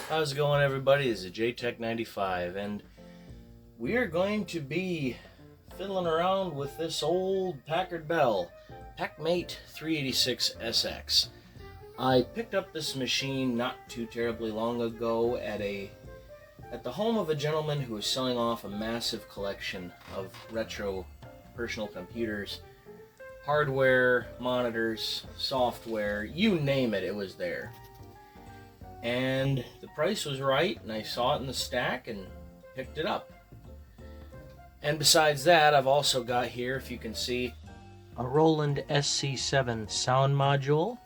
How's it going, everybody? This is JTech95, and we are going to be fiddling around with this old Packard Bell Pack-Mate 386SX. I picked up this machine not too terribly long ago at the home of a gentleman who was selling off a massive collection of retro personal computers, hardware, monitors, software, you name it, it was there. And the price was right, and I saw it in the stack and picked it up. And besides that, I've also got here, if you can see, a Roland SC7 sound module,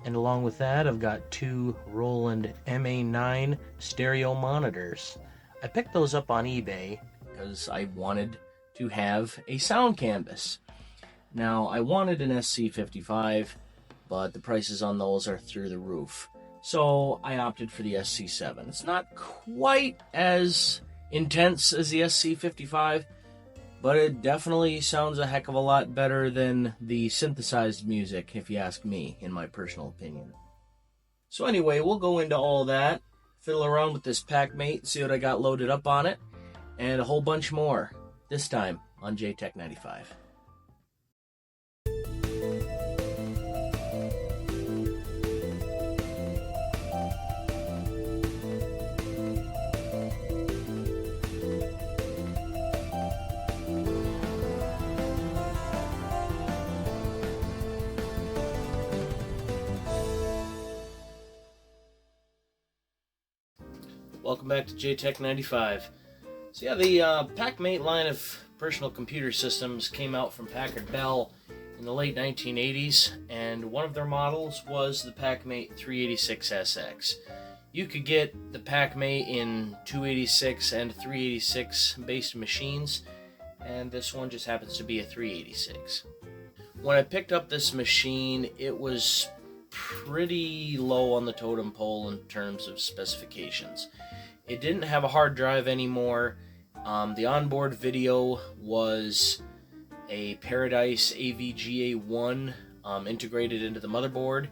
and along with that I've got two Roland MA9 stereo monitors. I picked those up on eBay because I wanted to have a sound canvas. Now, I wanted an SC55, but the prices on those are through the roof. So I opted for the SC7. It's not quite as intense as the SC55, but it definitely sounds a heck of a lot better than the synthesized music, if you ask me, in my personal opinion. So anyway, we'll go into all that, fiddle around with this Pack-Mate, see what I got loaded up on it, and a whole bunch more, this time on JTech95. Welcome back to JTech95. So yeah, the Pack-Mate line of personal computer systems came out from Packard Bell in the late 1980s, and one of their models was the Pack-Mate 386SX. You could get the Pack-Mate in 286 and 386 based machines, and this one just happens to be a 386. When I picked up this machine, it was pretty low on the totem pole in terms of specifications. It didn't have a hard drive anymore. The onboard video was a Paradise AVGA1 integrated into the motherboard.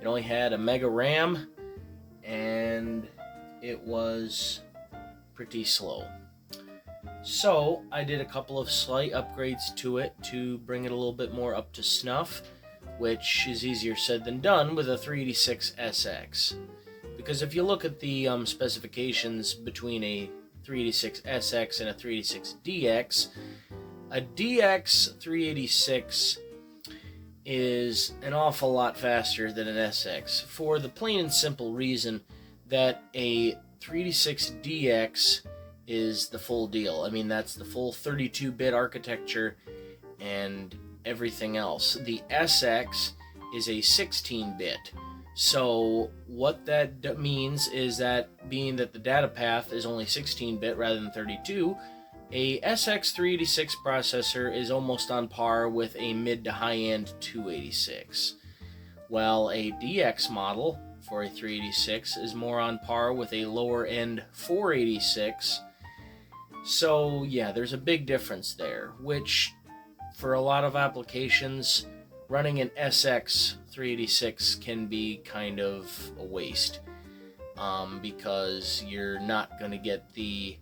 It only had a mega RAM, and it was pretty slow. So I did a couple of slight upgrades to it to bring it a little bit more up to snuff, which is easier said than done with a 386SX. Because if you look at the specifications between a 386SX and a 386DX, a DX 386 is an awful lot faster than an SX, for the plain and simple reason that a 386DX is the full deal. I mean, that's the full 32-bit architecture and everything else. The SX is a 16-bit. So what that means is that, being that the data path is only 16-bit rather than 32, a SX386 processor is almost on par with a mid to high-end 286. While a DX model for a 386 is more on par with a lower-end 486. So yeah, there's a big difference there, which for a lot of applications, running an SX 386 can be kind of a waste, because you're not going to get the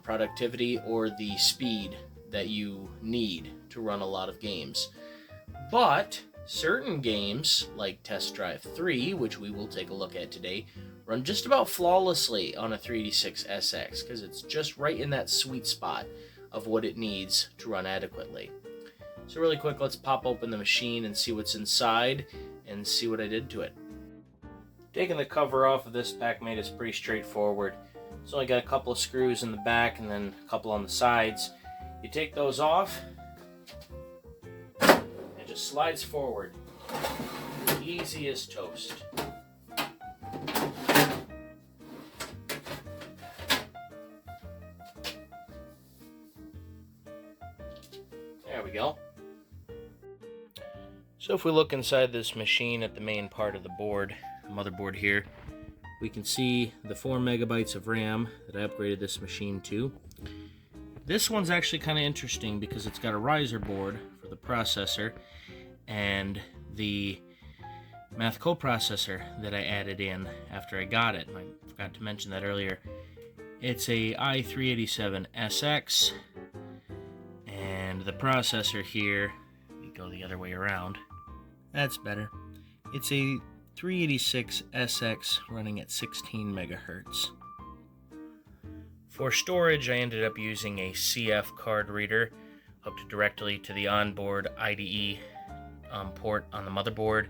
productivity or the speed that you need to run a lot of games. But certain games, like Test Drive 3, which we will take a look at today, run just about flawlessly on a 386SX, because it's just right in that sweet spot of what it needs to run adequately. So really quick, let's pop open the machine and see what's inside and see what I did to it. Taking the cover off of this Pack-Mate is pretty straightforward. It's only got a couple of screws in the back and then a couple on the sides. You take those off, and it just slides forward. Easy as toast. There we go. So if we look inside this machine at the main part of the board, motherboard here, we can see the 4 megabytes of RAM that I upgraded this machine to. This one's actually kind of interesting because it's got a riser board for the processor, and the math coprocessor that I added in after I got it. I forgot to mention that earlier. It's a i387SX, and the processor here, we go the other way around. That's better. It's a 386SX running at 16 megahertz. For storage, I ended up using a CF card reader hooked directly to the onboard IDE port on the motherboard.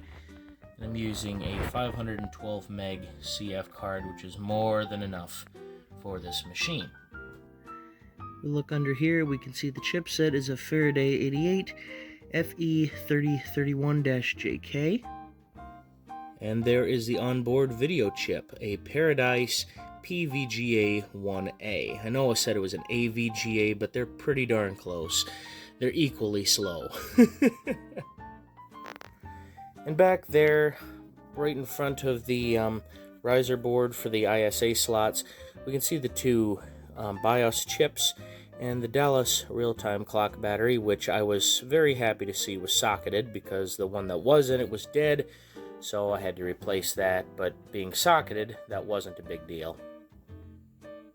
And I'm using a 512 meg CF card, which is more than enough for this machine. We look under here, we can see the chipset is a Faraday 88 FE3031-JK. And there is the onboard video chip, a Paradise PVGA-1A. I know I said it was an AVGA, but they're pretty darn close. They're equally slow. And back there, right in front of the riser board for the ISA slots, we can see the two BIOS chips and the Dallas real-time clock battery, which I was very happy to see was socketed because the one that was in it was dead, so I had to replace that, but being socketed, that wasn't a big deal.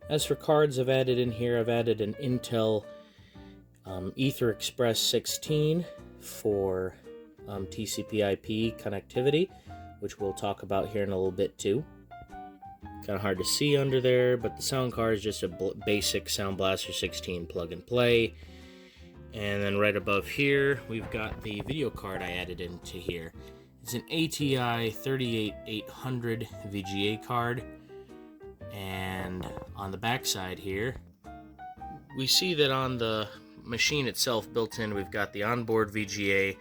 As for cards I've added in here, I've added an Intel Ether Express 16 for TCP/IP connectivity, which we'll talk about here in a little bit too. Kind of hard to see under there, but the sound card is just a basic Sound Blaster 16 plug and play. And then right above here, we've got the video card I added into here. It's an ATI 38800 VGA card. And on the back side here, we see that on the machine itself built in, we've got the onboard VGA,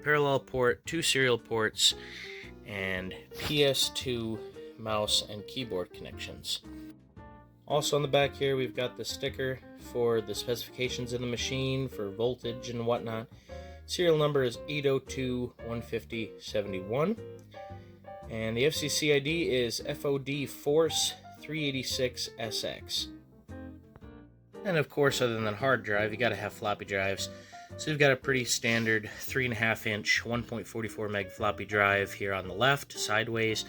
parallel port, 2 serial ports, and PS2 mouse and keyboard connections. Also on the back here, we've got the sticker for the specifications of the machine for voltage and whatnot. Serial number is 802-150-71, and the FCC ID is FOD Force 386SX. And of course, other than the hard drive, you gotta have floppy drives. So we've got a pretty standard 3.5 inch 1.44 meg floppy drive here on the left, sideways.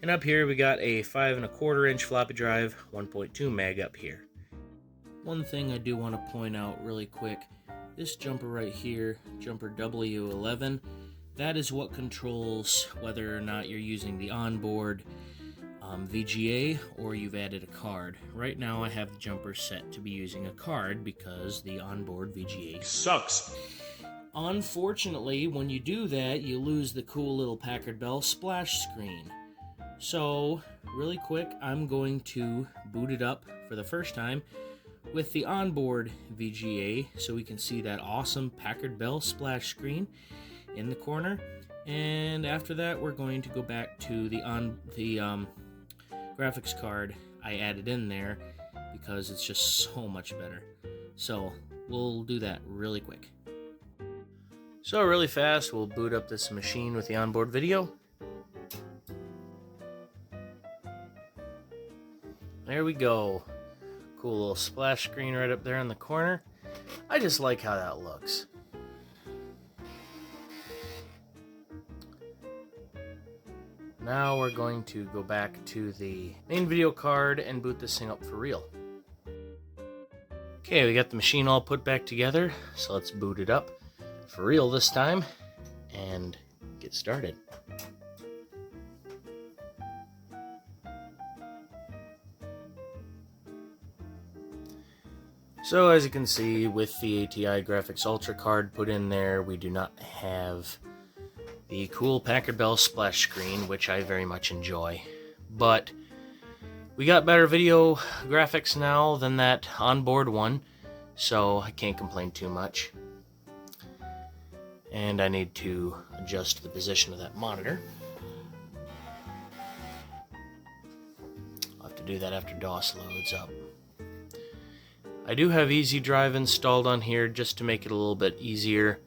And up here we got a 5.25 inch floppy drive, 1.2 meg up here. One thing I do want to point out really quick, this jumper right here, jumper W11, that is what controls whether or not you're using the onboard VGA or you've added a card. Right now I have the jumper set to be using a card because the onboard VGA sucks. Unfortunately, when you do that, you lose the cool little Packard Bell splash screen. So, really quick, I'm going to boot it up for the first time with the onboard VGA so we can see that awesome Packard Bell splash screen in the corner. And after that, we're going to go back to the graphics card I added in there because it's just so much better. So, we'll do that really quick. So, really fast, we'll boot up this machine with the onboard video. There we go. Cool little splash screen right up there in the corner. I just like how that looks. Now we're going to go back to the main video card and boot this thing up for real. Okay, we got the machine all put back together, so let's boot it up for real this time and get started. So as you can see, with the ATI Graphics Ultra card put in there, we do not have the cool Packard Bell splash screen, which I very much enjoy. But we got better video graphics now than that onboard one, so I can't complain too much. And I need to adjust the position of that monitor. I'll have to do that after DOS loads up. I do have Easy Drive installed on here just to make it a little bit easier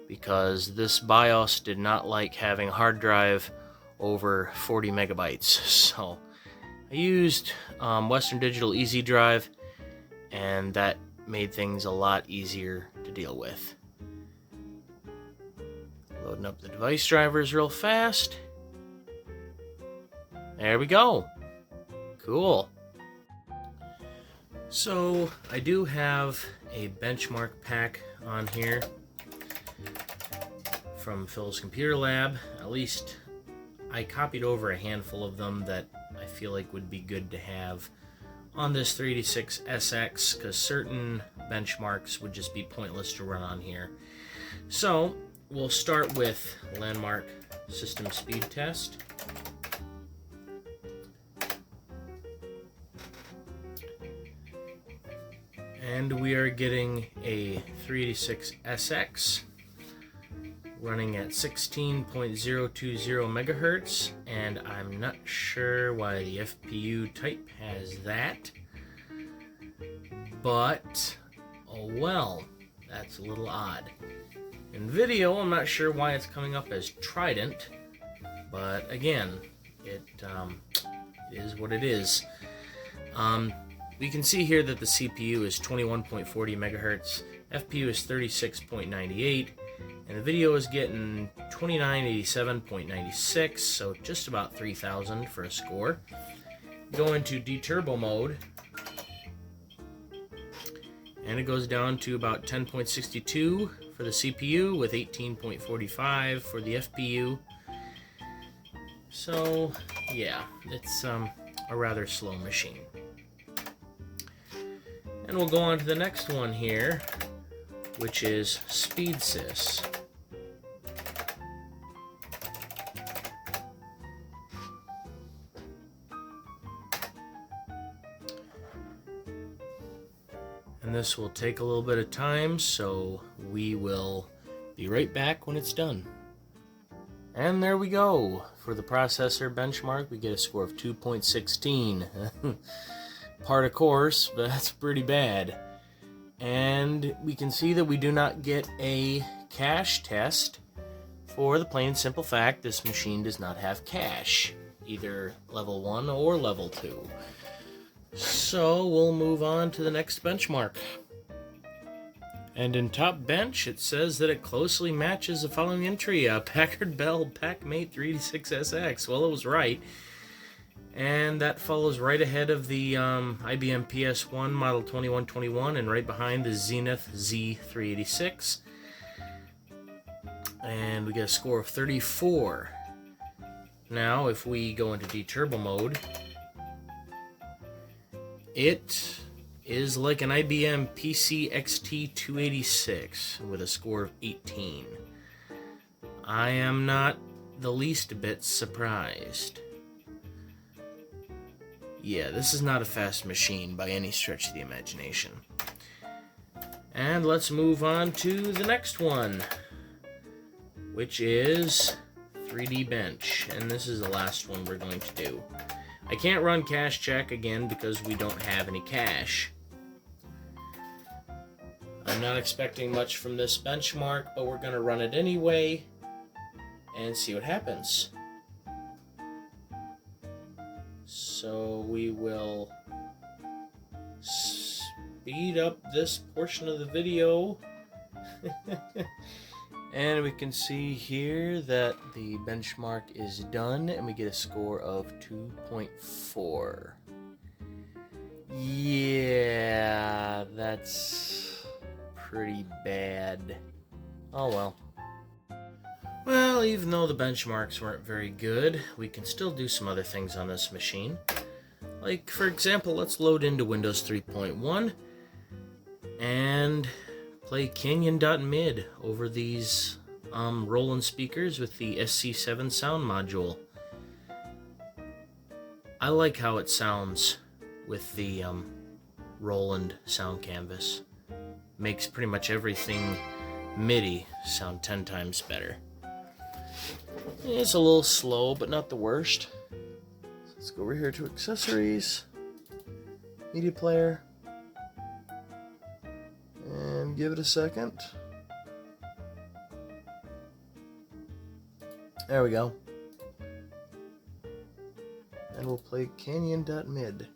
because this BIOS did not like having a hard drive over 40 megabytes. So I used Western Digital Easy Drive, and that made things a lot easier to deal with. Loading up the device drivers real fast. There we go. Cool. So I do have a benchmark pack on here from Phil's Computer Lab. At least I copied over a handful of them that I feel like would be good to have on this 386 SX, because certain benchmarks would just be pointless to run on here. So we'll start with Landmark System Speed Test. And we are getting a 386 SX running at 16.020 megahertz, and I'm not sure why the FPU type has that, but oh well, that's a little odd. In video, I'm not sure why it's coming up as Trident, but again, it is what it is. We can see here that the CPU is 21.40 megahertz, FPU is 36.98, and the video is getting 2987.96, so just about 3000 for a score. Go into deturbo mode, and it goes down to about 10.62 for the CPU with 18.45 for the FPU. So yeah, it's a rather slow machine. And we'll go on to the next one here, which is SpeedSys. And this will take a little bit of time, so we will be right back when it's done. And there we go. For the processor benchmark, we get a score of 2.16. Part of course, but that's pretty bad. And we can see that we do not get a cache test for the plain and simple fact this machine does not have cache, either level 1 or level 2. So we'll move on to the next benchmark. And in top bench, it says that it closely matches the following entry, Packard Bell Pack-Mate 386SX. Well, it was right. And that follows right ahead of the IBM PS1 model 2121 and right behind the Zenith Z386. And we get a score of 34. Now, if we go into deturbo mode, it is like an IBM PC XT286 with a score of 18. I am not the least bit surprised. Yeah, this is not a fast machine by any stretch of the imagination. And let's move on to the next one, which is 3D Bench. And this is the last one we're going to do. I can't run cache check again because we don't have any cache. I'm not expecting much from this benchmark, but we're going to run it anyway and see what happens. So we will speed up this portion of the video. And we can see here that the benchmark is done and we get a score of 2.4. Yeah, that's pretty bad. Oh well. Well, even though the benchmarks weren't very good, we can still do some other things on this machine. Like, for example, let's load into Windows 3.1 and play Canyon.mid over these Roland speakers with the SC7 sound module. I like how it sounds with the Roland sound canvas. Makes pretty much everything MIDI sound 10 times better. It's a little slow, but not the worst. Let's go over here to accessories, media player, and give it a second. There we go. And we'll play Canyon.mid.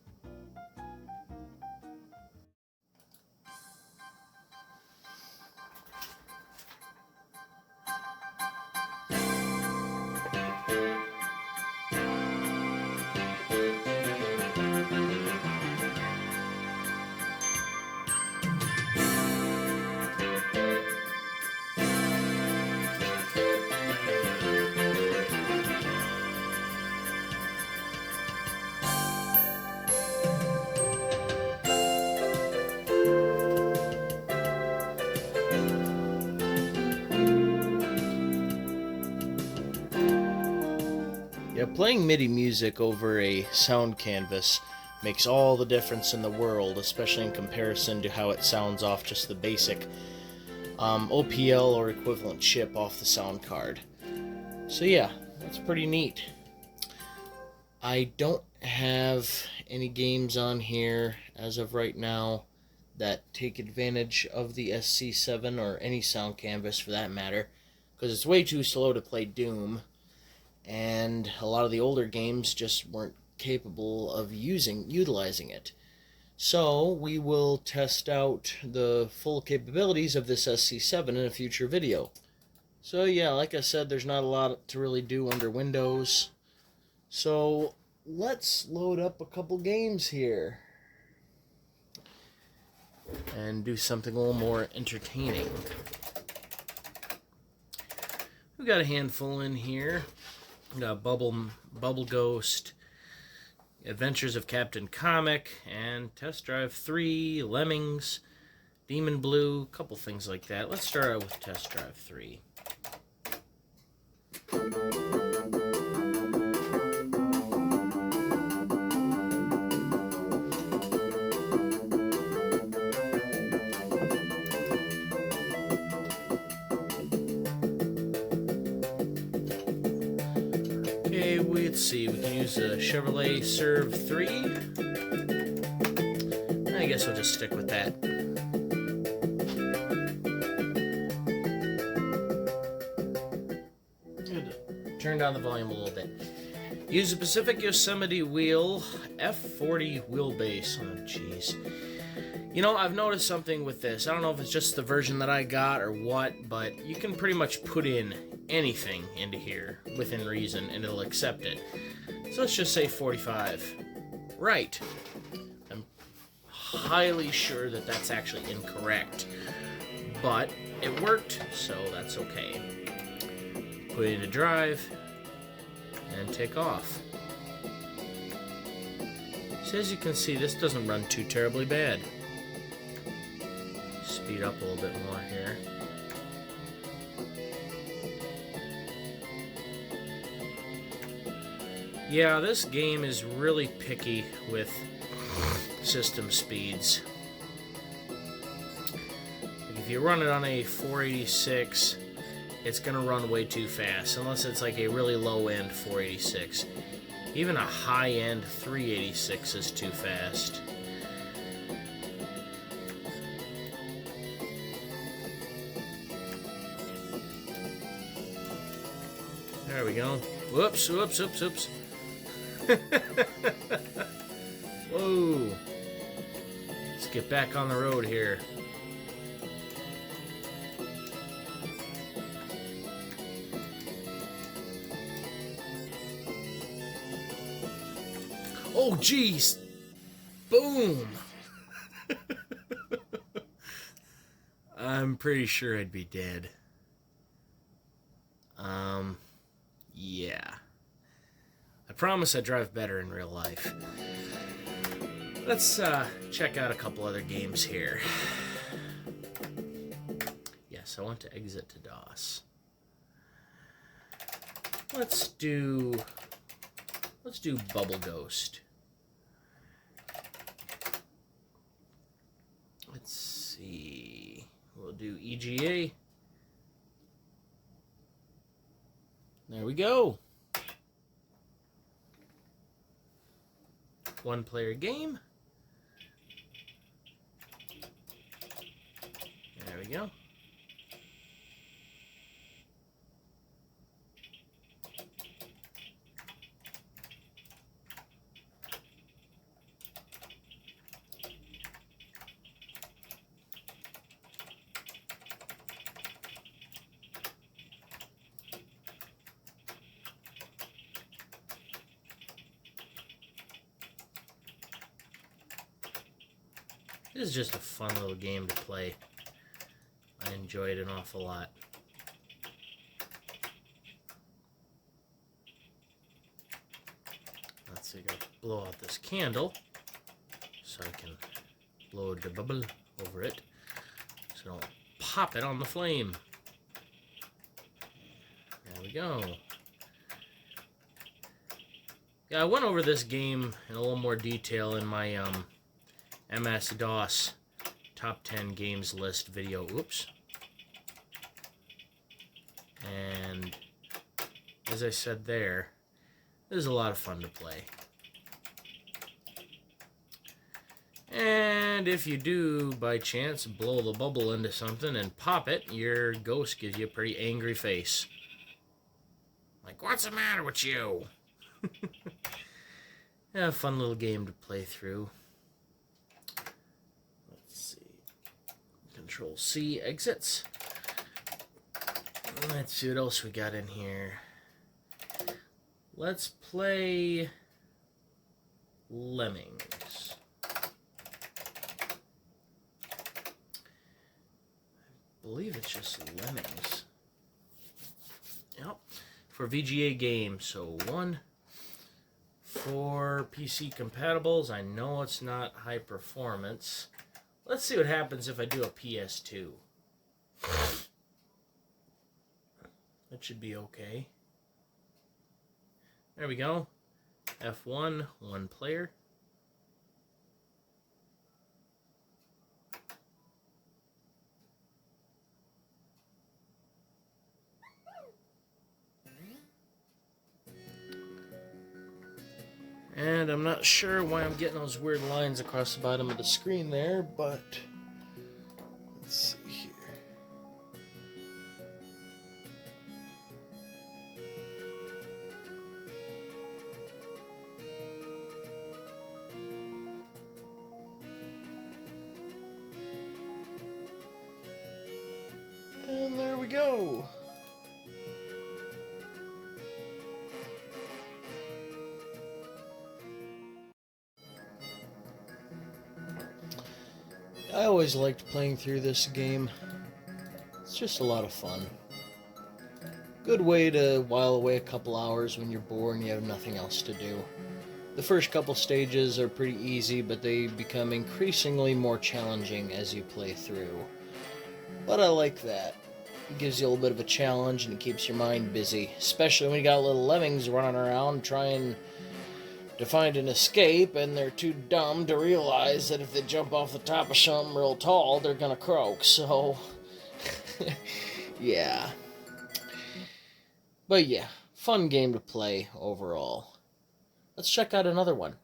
Playing MIDI music over a sound canvas makes all the difference in the world, especially in comparison to how it sounds off just the basic OPL or equivalent chip off the sound card. So yeah, that's pretty neat. I don't have any games on here as of right now that take advantage of the SC7 or any sound canvas for that matter, because it's way too slow to play Doom, and a lot of the older games just weren't capable of utilizing it. So we will test out the full capabilities of this SC7 in a future video. So yeah, like I said, there's not a lot to really do under Windows. So let's load up a couple games here and do something a little more entertaining. We got a handful in here. We got Bubble Ghost, Adventures of Captain Comic, and Test Drive 3, Lemmings, Demon Blue, a couple things like that. Let's start out with Test Drive 3. Okay, let's see, we can use a Chevrolet Serve 3. I guess we'll just stick with that. Good. Turn down the volume a little bit. Use a Pacific Yosemite wheel, F40 wheelbase. Oh, jeez. You know, I've noticed something with this. I don't know if it's just the version that I got or what, but you can pretty much put in anything into here within reason and it'll accept it. So let's just say 45. Right. I'm highly sure that that's actually incorrect, but it worked, so that's okay. Put it into drive and take off. So as you can see, this doesn't run too terribly bad. Speed up a little bit more here. Yeah, this game is really picky with system speeds. If you run it on a 486, it's going to run way too fast, unless it's like a really low-end 486. Even a high-end 386 is too fast. There we go. Whoops, whoops, whoops, whoops. Whoa. Let's get back on the road here. Oh, geez. Boom. I'm pretty sure I'd be dead. Yeah. I promise I drive better in real life. Let's check out a couple other games here. Yes, I want to exit to DOS. Let's do Bubble Ghost. Let's see. We'll do EGA. There we go. One player game. There we go. This is just a fun little game to play. I enjoy it an awful lot. Let's see, gotta blow out this candle so I can blow the bubble over it so I don't pop it on the flame. There we go. Yeah, I went over this game in a little more detail in my MS-DOS top 10 games list video. Oops. And as I said there, this is a lot of fun to play. And if you do, by chance, blow the bubble into something and pop it, your ghost gives you a pretty angry face. Like, what's the matter with you? Yeah, fun little game to play through. Let's see. Control C, exits. Let's see what else we got in here. Let's play Lemmings. I believe it's just Lemmings. Yep. For VGA games. So 1 for PC compatibles. I know it's not high performance. Let's see what happens if I do a PS2. That should be okay. There we go. F1, 1 player. And I'm not sure why I'm getting those weird lines across the bottom of the screen there, but let's see here. And there we go. I always liked playing through this game. It's just a lot of fun. Good way to while away a couple hours when you're bored and you have nothing else to do. The first couple stages are pretty easy, but they become increasingly more challenging as you play through. But I like that. It gives you a little bit of a challenge and it keeps your mind busy, especially when you got little lemmings running around trying to find an escape, and they're too dumb to realize that if they jump off the top of something real tall, they're gonna croak, so yeah. But yeah, fun game to play overall. Let's check out another one.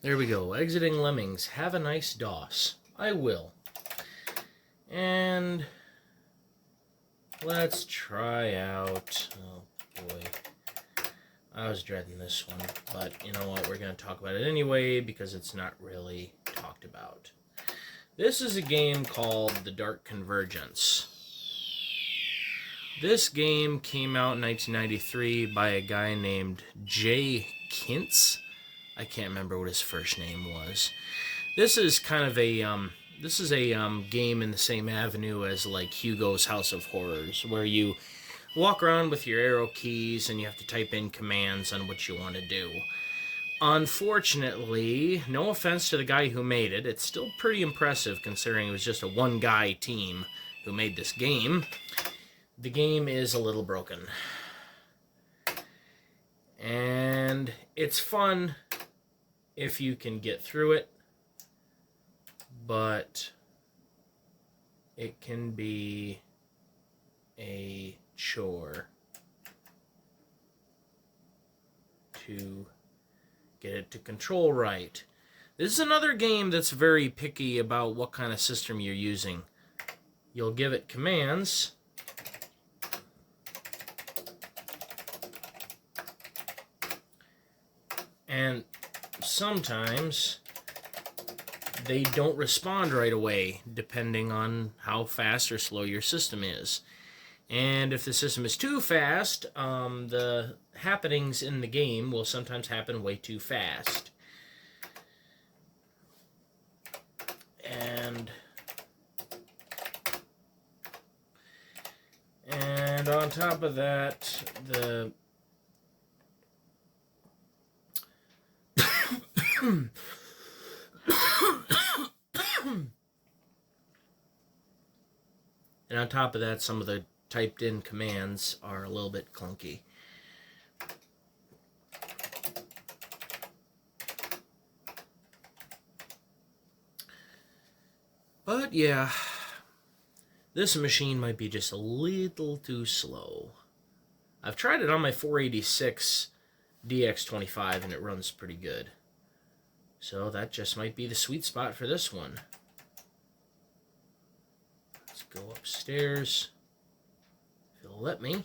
There we go, exiting Lemmings. Have a nice DOS. I will. And let's try out, oh boy, I was dreading this one, but you know what, we're going to talk about it anyway because it's not really talked about. This is a game called The Dark Convergence. This game came out in 1993 by a guy named Jay Kintz. I can't remember what his first name was. This is kind of a game in the same avenue as like Hugo's House of Horrors, where you walk around with your arrow keys and you have to type in commands on what you want to do. Unfortunately, no offense to the guy who made it, it's still pretty impressive considering it was just a one-guy team who made this game. The game is a little broken. And it's fun if you can get through it, but it can be a chore to get it to control right. This is another game that's very picky about what kind of system you're using. You'll give it commands, and sometimes they don't respond right away depending on how fast or slow your system is. And if the system is too fast, the happenings in the game will sometimes happen way too fast. And on top of that, some of the typed in commands are a little bit clunky. But yeah, this machine might be just a little too slow. I've tried it on my 486 DX25 and it runs pretty good. So that just might be the sweet spot for this one. Let's go upstairs. If it'll let me.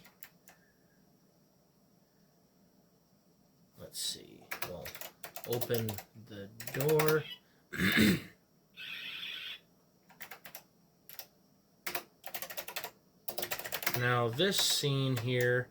Let's see. We'll open the door. Now this scene here,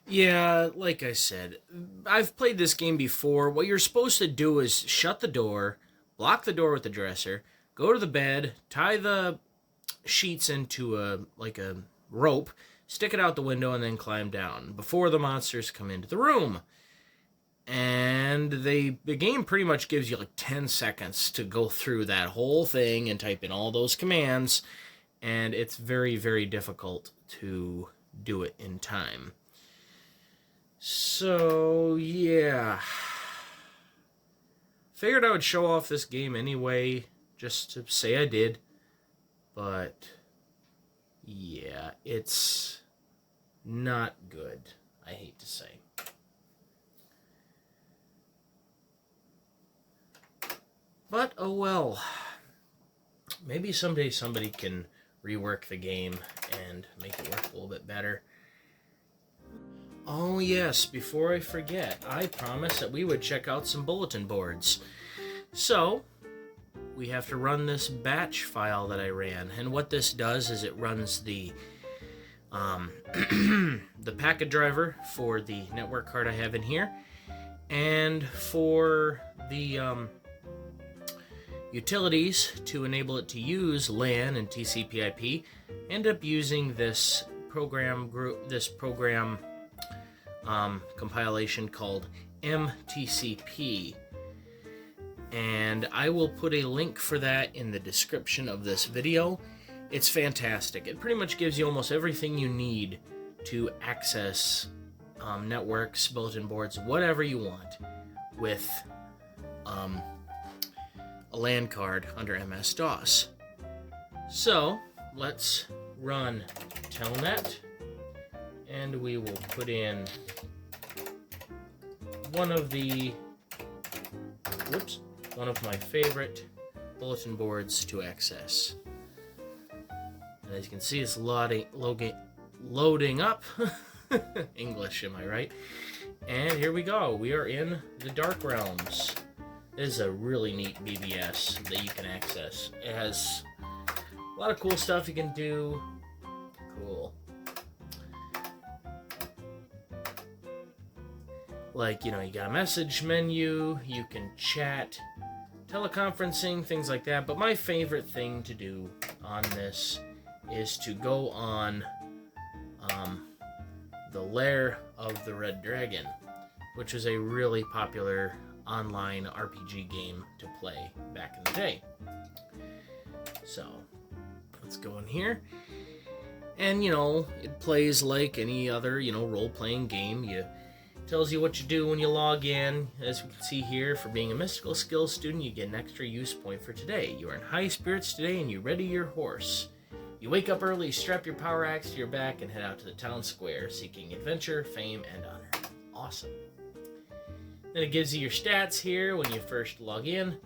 yeah, like I said, I've played this game before. What you're supposed to do is shut the door, block the door with the dresser, go to the bed, tie the sheets into a rope, stick it out the window, and then climb down before the monsters come into the room. And the game pretty much gives you like 10 seconds to go through that whole thing and type in all those commands, and it's very, very difficult to do it in time. So, yeah. Figured I would show off this game anyway, just to say I did. But, yeah, it's not good, I hate to say. But, oh well. Maybe someday somebody can rework the game and make it work a little bit better. Oh yes, before I forget, I promised that we would check out some bulletin boards. So, we have to run this batch file that I ran, and what this does is it runs the the packet driver for the network card I have in here, and for the utilities to enable it to use LAN and TCP/IP. End up using this program compilation called mTCP, and I will put a link for that in the description of this video. It's fantastic. It pretty much gives you almost everything you need to access networks, bulletin boards, whatever you want with a LAN card under MS-DOS. So let's run telnet, and we will put in one of my favorite bulletin boards to access. And as you can see, it's loading up. English, am I right? And here we go. We are in the Dark Realms. This is a really neat BBS that you can access. It has a lot of cool stuff you can do. Cool. Like, you got a message menu, you can chat, teleconferencing, things like that. But my favorite thing to do on this is to go on the Lair of the Red Dragon, which was a really popular online RPG game to play back in the day. So, let's go in here. And, it plays like any other, role-playing game. It tells you what you do when you log in. As we can see here, for being a mystical skills student, you get an extra use point for today. You are in high spirits today, and you ready your horse. You wake up early, strap your power axe to your back, and head out to the town square, seeking adventure, fame, and honor. Awesome. Then it gives you your stats here when you first log in.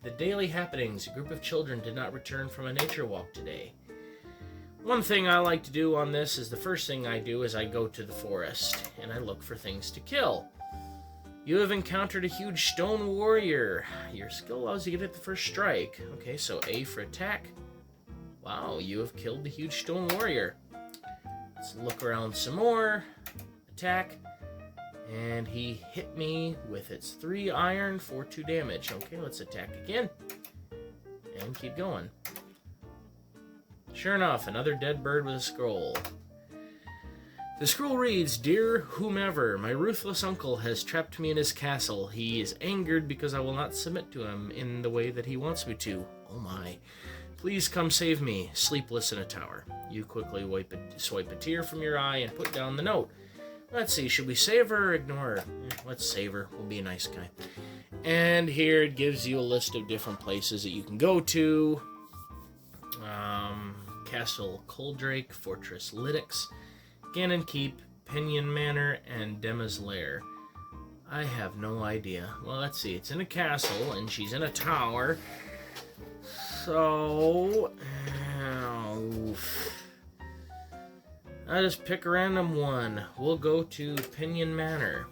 The daily happenings. A group of children did not return from a nature walk today. One thing I like to do on this is the first thing I do is I go to the forest and I look for things to kill. You have encountered a huge stone warrior. Your skill allows you to get the first strike. Okay, so A for attack. Wow, you have killed the huge stone warrior. Let's look around some more. Attack. And he hit me with its 3 iron for 2 damage. Okay, let's attack again. And keep going. Sure enough, another dead bird with a scroll. The scroll reads, "Dear whomever, my ruthless uncle has trapped me in his castle. He is angered because I will not submit to him in the way that he wants me to." Oh my. Please come save me, sleepless in a tower. You quickly swipe a tear from your eye and put down the note. Let's see, should we save her or ignore her? Let's save her. We'll be a nice guy. And here it gives you a list of different places that you can go to. Castle Coldrake, Fortress Lytix, Ganon Keep, Pinion Manor, and Dema's Lair. I have no idea. Well, let's see. It's in a castle, and she's in a tower. So... I'll just pick a random one. We'll go to Pinion Manor.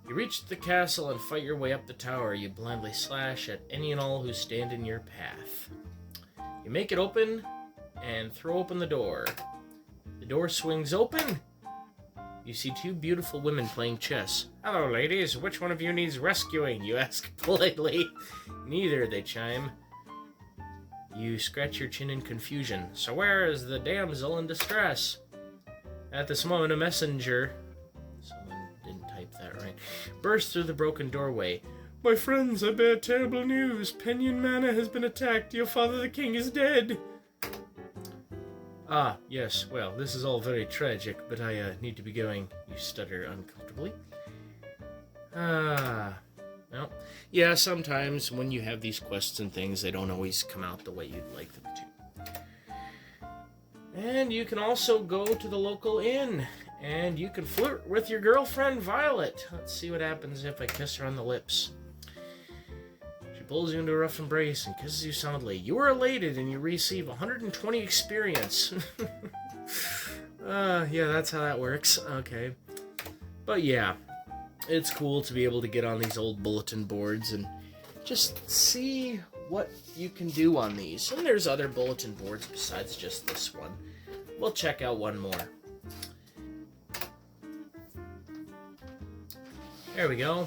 You reach the castle and fight your way up the tower. You blindly slash at any and all who stand in your path. You make it open and throw open the door. The door swings open. You see two beautiful women playing chess. Hello, ladies. Which one of you needs rescuing? You ask politely. Neither, they chime. You scratch your chin in confusion. So where is the damsel in distress? At this moment, a messenger... Someone didn't type that right. Bursts through the broken doorway. My friends, I bear terrible news. Pinion Manor has been attacked. Your father the king is dead. Ah, yes, well, this is all very tragic, but I need to be going. You stutter uncomfortably. Well, yeah, sometimes when you have these quests and things, they don't always come out the way you'd like them to. And you can also go to the local inn, and you can flirt with your girlfriend, Violet. Let's see what happens if I kiss her on the lips. She pulls you into a rough embrace and kisses you soundly. You are elated, and you receive 120 experience. Yeah, that's how that works. Okay. But yeah, it's cool to be able to get on these old bulletin boards and just see what you can do on these. And there's other bulletin boards besides just this one. We'll check out one more. There we go.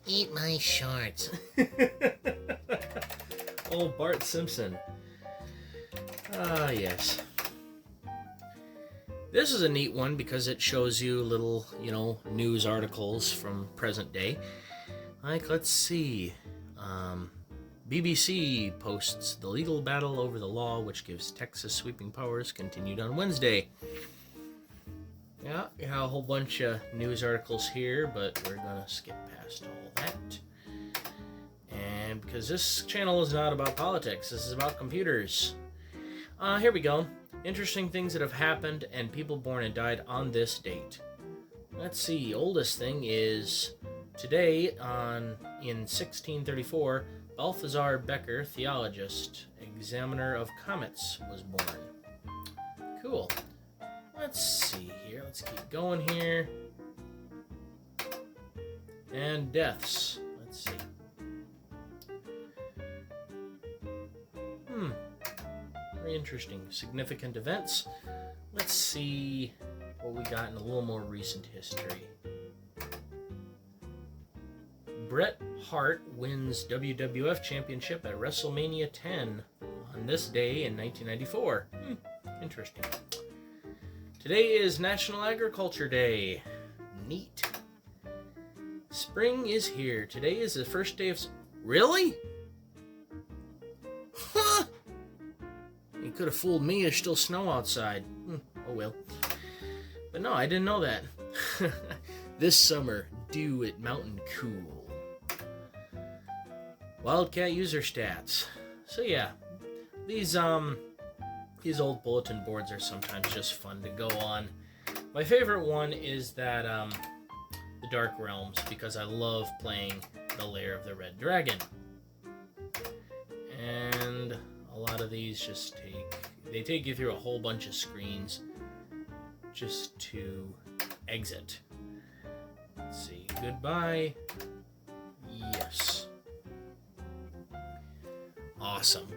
Eat my shorts. Oh, Bart Simpson. Ah, yes. This is a neat one because it shows you little, news articles from present day. Like, let's see. BBC posts the legal battle over the law which gives Texas sweeping powers continued on Wednesday. Yeah, a whole bunch of news articles here, but we're gonna skip past all that. And because this channel is not about politics, this is about computers. Here we go. Interesting things that have happened and people born and died on this date. Let's see, oldest thing is today in 1634, Balthazar Becker, theologist, examiner of comets, was born. Cool. Let's see here. Let's keep going here. And deaths. Let's see. Very interesting. Significant events. Let's see what we got in a little more recent history. Bret Hart wins WWF Championship at WrestleMania 10 on this day in 1994. Interesting. Today is National Agriculture Day. Neat. Spring is here. Today is the first day of... Really? Huh! You could have fooled me. There's still snow outside. Oh well. But no, I didn't know that. This summer, dew at Mountain Cool. Wildcat user stats. So yeah, these old bulletin boards are sometimes just fun to go on. My favorite one is that the Dark Realms, because I love playing the Lair of the Red Dragon. And a lot of these just take you through a whole bunch of screens just to exit. Let's see. Goodbye. Yes. Awesome.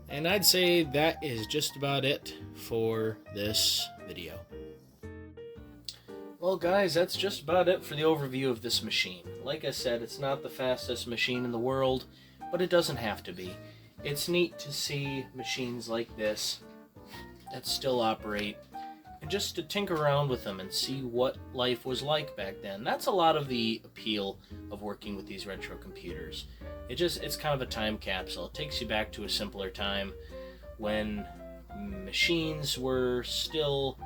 And I'd say that is just about it for this video. Well guys, that's just about it for the overview of this machine. Like I said, it's not the fastest machine in the world, but it doesn't have to be. It's neat to see machines like this that still operate just to tinker around with them and see what life was like back then. That's a lot of the appeal of working with these retro computers. It's kind of a time capsule. It takes you back to a simpler time when machines were still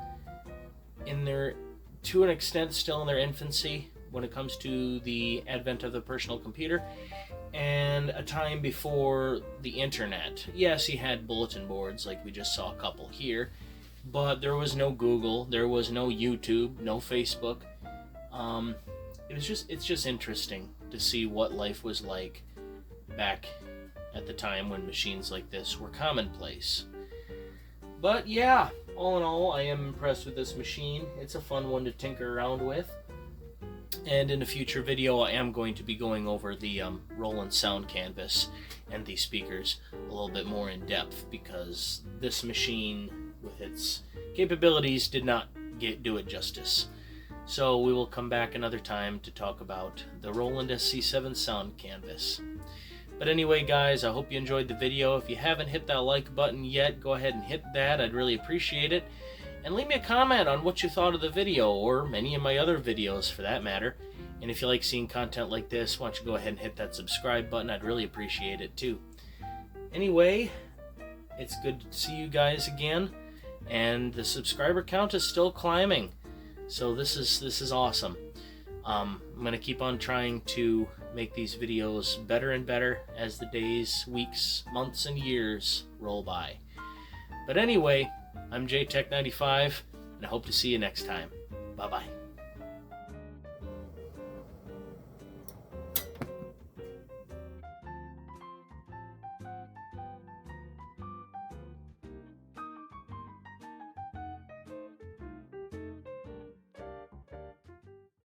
to an extent, still in their infancy when it comes to the advent of the personal computer, and a time before the internet. Yes, you had bulletin boards like we just saw a couple here, but there was no Google, there was no YouTube, no Facebook. It's just interesting to see what life was like back at the time when machines like this were commonplace. But yeah, all in all, I am impressed with this machine. It's a fun one to tinker around with. And in a future video, I am going to be going over the Roland sound canvas and the speakers a little bit more in depth, because this machine, with its capabilities, did not do it justice. So we will come back another time to talk about the Roland SC7 sound canvas. But anyway, guys, I hope you enjoyed the video. If you haven't hit that like button yet, go ahead and hit that. I'd really appreciate it. And leave me a comment on what you thought of the video, or many of my other videos for that matter. And if you like seeing content like this, why don't you go ahead and hit that subscribe button. I'd really appreciate it too. Anyway, it's good to see you guys again. And the subscriber count is still climbing. So this is awesome. I'm going to keep on trying to make these videos better and better as the days, weeks, months, and years roll by. But anyway, I'm JTech95, and I hope to see you next time. Bye-bye.